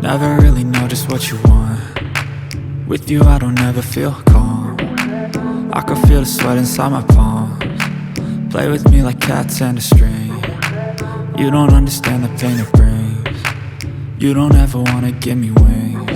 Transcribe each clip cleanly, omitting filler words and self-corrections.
Never really know just what you want. With you I don't ever feel calm. I can feel the sweat inside my palms. Play with me like cats and a string. You don't understand the pain it brings. You don't ever wanna give me wings.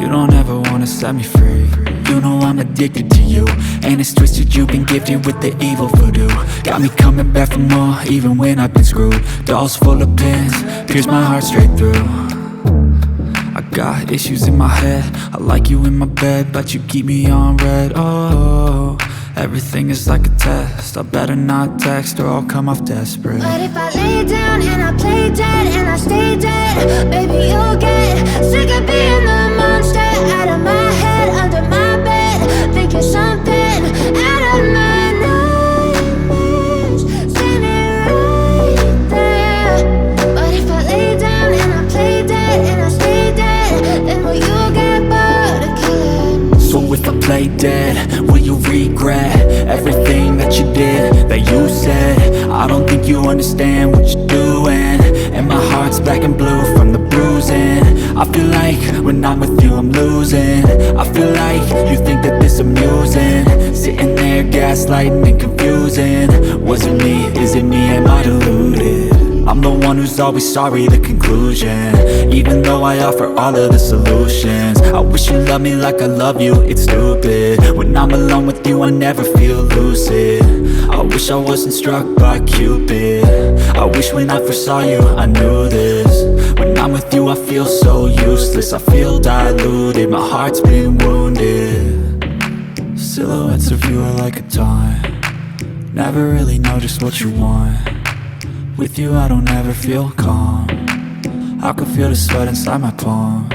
You don't ever wanna set me free. You know I'm addicted to you, and it's twisted, you've been gifted with the evil voodoo. Got me coming back for more, even when I've been screwed. Dolls full of pins, pierce my heart straight through. I got issues in my head, I like you in my bed, but you keep me on red. Oh, everything is like a test, I better not text or I'll come off desperate. But if I lay down and I play dead and I stay dead, baby you'll get sick of being the monster out of my head, under my bed, think you're something out of my nightmares, standing right there. But if I lay down and I play dead and I stay dead, then will you get bored of killing me? So if I play dead, will you regret everything that you did, that you said? I don't think you understand what you're doing, and my heart's black and blue from the bruising. I feel like when I'm with you I'm losing. I feel like you think that this amusing, sitting there gaslighting and confusing. Was it me? Is it me? Am I deluded? I'm the one who's always sorry, the conclusion, even though I offer all of the solutions. I wish you loved me like I love you, it's stupid. When I'm alone with you I never feel lucid. I wish I wasn't struck by Cupid. I wish when I first saw you I knew this. When I'm with you I feel so useless, I feel diluted, my heart's been wounded. Silhouettes of you are like a taunt. Never really know just what you want. With you I don't ever feel calm. I can feel the sweat inside my palms.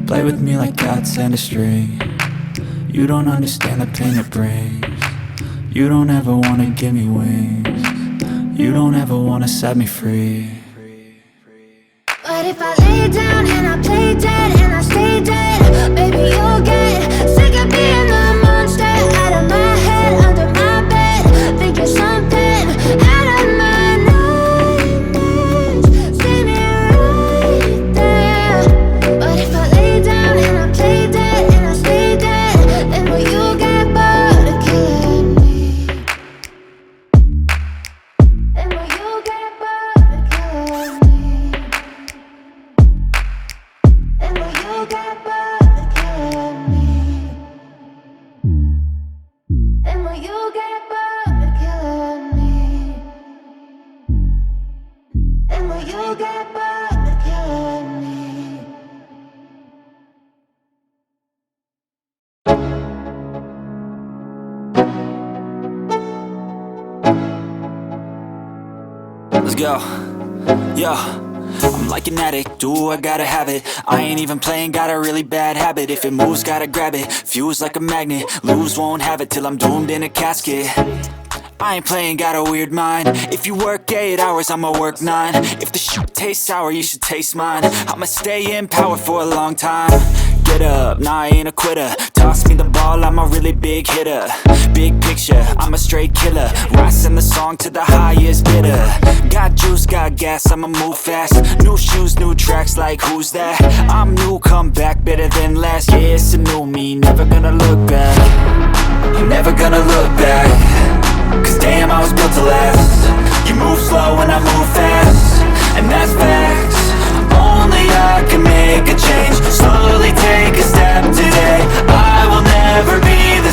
Play with me like cats and a string. You don't understand the pain it brings. You don't ever wanna give me wings. You don't ever wanna set me free. But if I lay down and I play dead and I stay dead, baby you'll get sick of being the monster out of my head, under my bed, think you're something out of my nightmares, standing right there. But if I lay down and I play dead and I stay dead, then will you get bored of killing me? Then will you get bored of killing me? And will you get bored of killing me? And will you get bored of killing me? And will you get bored of killing me? Let's go. Yo, I'm like an addict, do I gotta have it. I ain't even playing, got a really bad habit. If it moves, gotta grab it, fuse like a magnet. Lose, won't have it till I'm doomed in a casket. I ain't playing, got a weird mind. If you work 8 hours, I'ma work 9. If the shit tastes sour, you should taste mine. I'ma stay in power for a long time. Get up, nah I ain't a quitter. Toss me the ball, I'm a really big hitter. Big picture, I'm a straight killer. Rising the song to the highest bidder. Got juice, got gas, I'ma move fast. New shoes, new tracks, like who's that? I'm new, come back, better than last. Yeah, it's a new me, never gonna look back. I'm never gonna look back, cause damn I was built to last. You move slow and I move fast, and that's facts. Only I can make a change, slowly take a step today. I will never be the